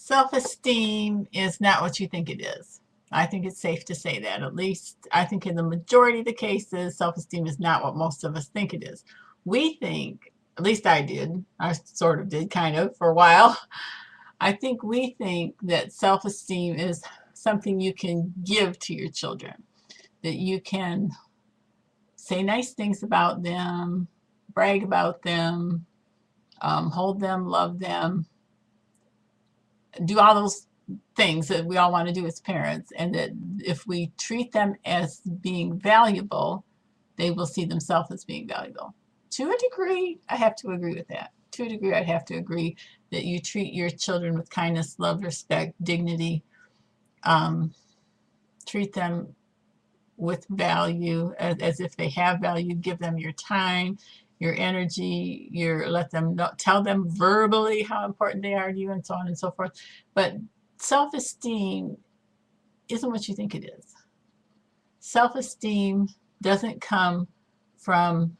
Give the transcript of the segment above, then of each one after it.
Self-esteem is not what you think it is. I think it's safe to say that. At least I think in the majority of the cases, self-esteem is not what most of us think it is. We think, at least I did, I sort of did kind of for a while. I think we think that self-esteem is something you can give to your children, that you can say nice things about them, brag about them, hold them, love them, do all those things that we all want to do as parents, and that if we treat them as being valuable, they will see themselves as being valuable. To a degree, I have to agree with that. To a degree, I'd have to agree that you treat your children with kindness, love, respect, dignity, um, treat them with value as if they have value, give them your time, your energy, let them know, tell them verbally how important they are to you, and so on and so forth. But self-esteem isn't what you think it is. Self-esteem doesn't come from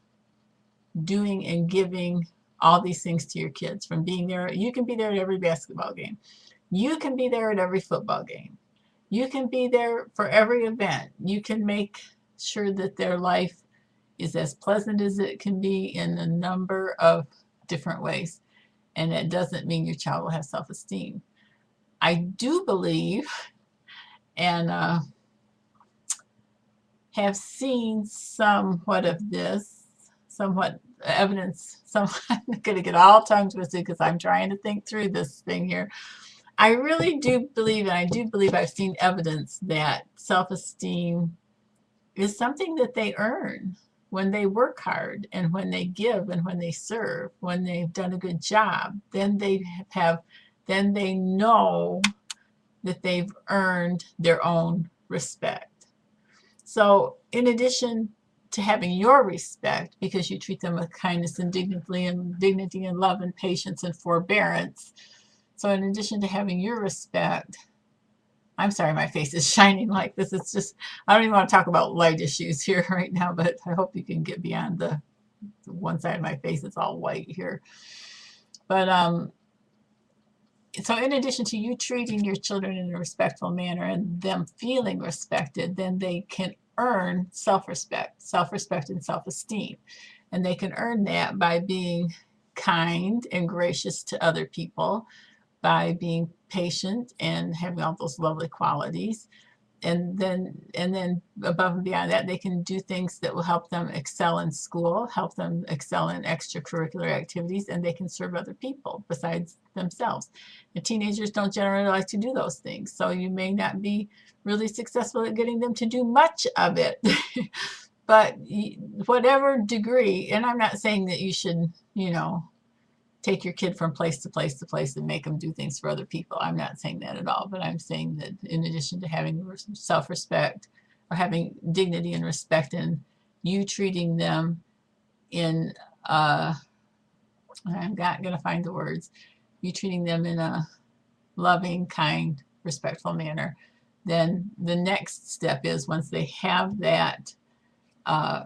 doing and giving all these things to your kids, from being there. You can be there at every basketball game. You can be there at every football game. You can be there for every event. You can make sure that their life is as pleasant as it can be in a number of different ways. And that doesn't mean your child will have self-esteem. I do believe and have seen somewhat of this, somewhat evidence, I'm going to get all tongue twisted because I'm trying to think through this thing here. I really do believe, and I do believe I've seen evidence that self-esteem is something that they earn when they work hard and when they give and when they serve, when they've done a good job. Then they know that they've earned their own respect. So in addition to having your respect, because you treat them with kindness and dignity and love and patience and forbearance, so in addition to having your respect, I'm sorry, my face is shining like this. It's just, I don't even want to talk about light issues here right now, but I hope you can get beyond the one side of my face. It's all white here. But so in addition to you treating your children in a respectful manner and them feeling respected, then they can earn self-respect and self-esteem. And they can earn that by being kind and gracious to other people, by being patient and having all those lovely qualities. And then above and beyond that, they can do things that will help them excel in school, help them excel in extracurricular activities, and they can serve other people besides themselves. And teenagers don't generally like to do those things, so you may not be really successful at getting them to do much of it. But whatever degree, and I'm not saying that you should, take your kid from place to place to place and make them do things for other people. I'm not saying that at all, but I'm saying that in addition to having self-respect or having dignity and respect, and you treating them in, I'm not going to find the words, you treating them in a loving, kind, respectful manner, then the next step is, once they have that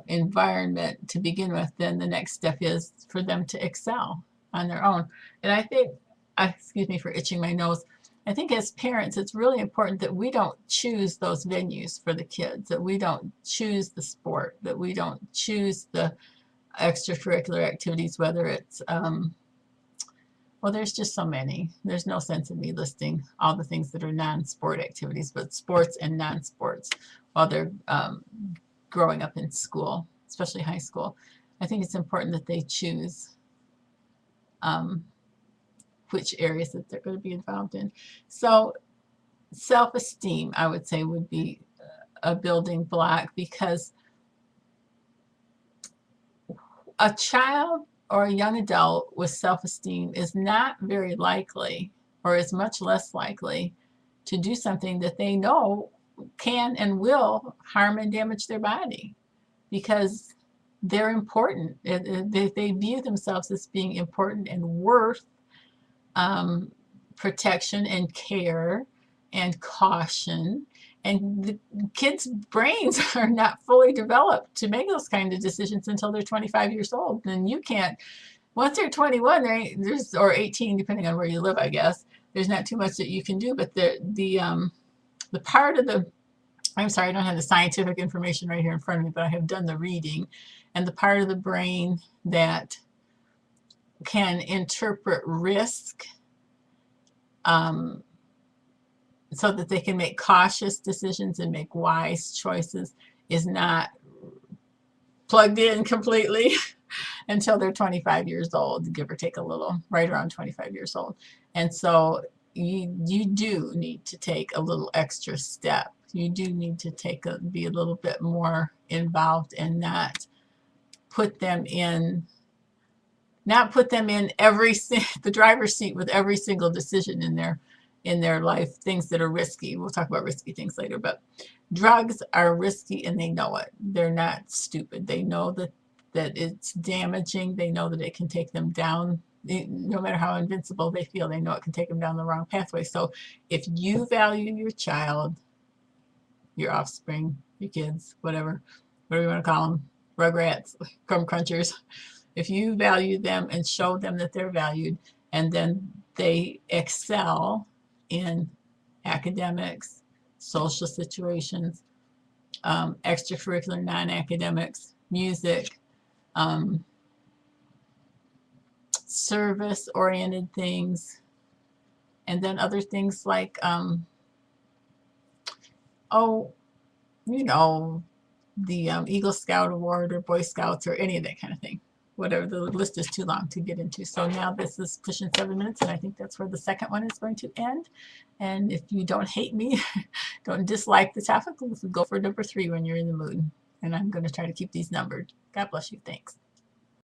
environment to begin with, then the next step is for them to excel on their own. And I think, excuse me for itching my nose, I think as parents, it's really important that we don't choose those venues for the kids, that we don't choose the sport, that we don't choose the extracurricular activities, whether it's, well, there's just so many. There's no sense in me listing all the things that are non-sport activities, but sports and non-sports while they're growing up in school, especially high school. I think it's important that they choose which areas that they're going to be involved in. So self-esteem, I would say, would be a building block, because a child or a young adult with self-esteem is not very likely, or is much less likely, to do something that they know can and will harm and damage their body, because they're important. They view themselves as being important and worth protection and care and caution. And the kids' brains are not fully developed to make those kind of decisions until they're 25 years old. And you can't, once they're 21, there's or 18, depending on where you live, I guess. There's not too much that you can do, but the part of the I'm sorry, I don't have the scientific information right here in front of me, but I have done the reading, and the part of the brain that can interpret risk um, so that they can make cautious decisions and make wise choices is not plugged in completely until they're 25 years old, give or take a little, right around 25 years old. And so you do need to take a little extra step. You do need to be a little bit more involved and put them in not put them in the driver's seat with every single decision in their life, things that are risky. We'll talk about risky things later, but drugs are risky and they know it. They're not stupid. They know that it's damaging. They know that it can take them down. No matter how invincible they feel, they know it can take them down the wrong pathway. So if you value your child, your offspring, your kids, whatever you want to call them, rugrats, crumb crunchers, if you value them and show them that they're valued, and then they excel in academics, social situations, extracurricular, non-academics, music, um, service-oriented things, and then other things like, oh, you know, the Eagle Scout Award or Boy Scouts or any of that kind of thing. Whatever, the list is too long to get into. So now this is pushing 7 minutes, and I think that's where the second one is going to end. And if you don't hate me, don't dislike the topic, go for number 3 when you're in the mood. And I'm going to try to keep these numbered. God bless you. Thanks.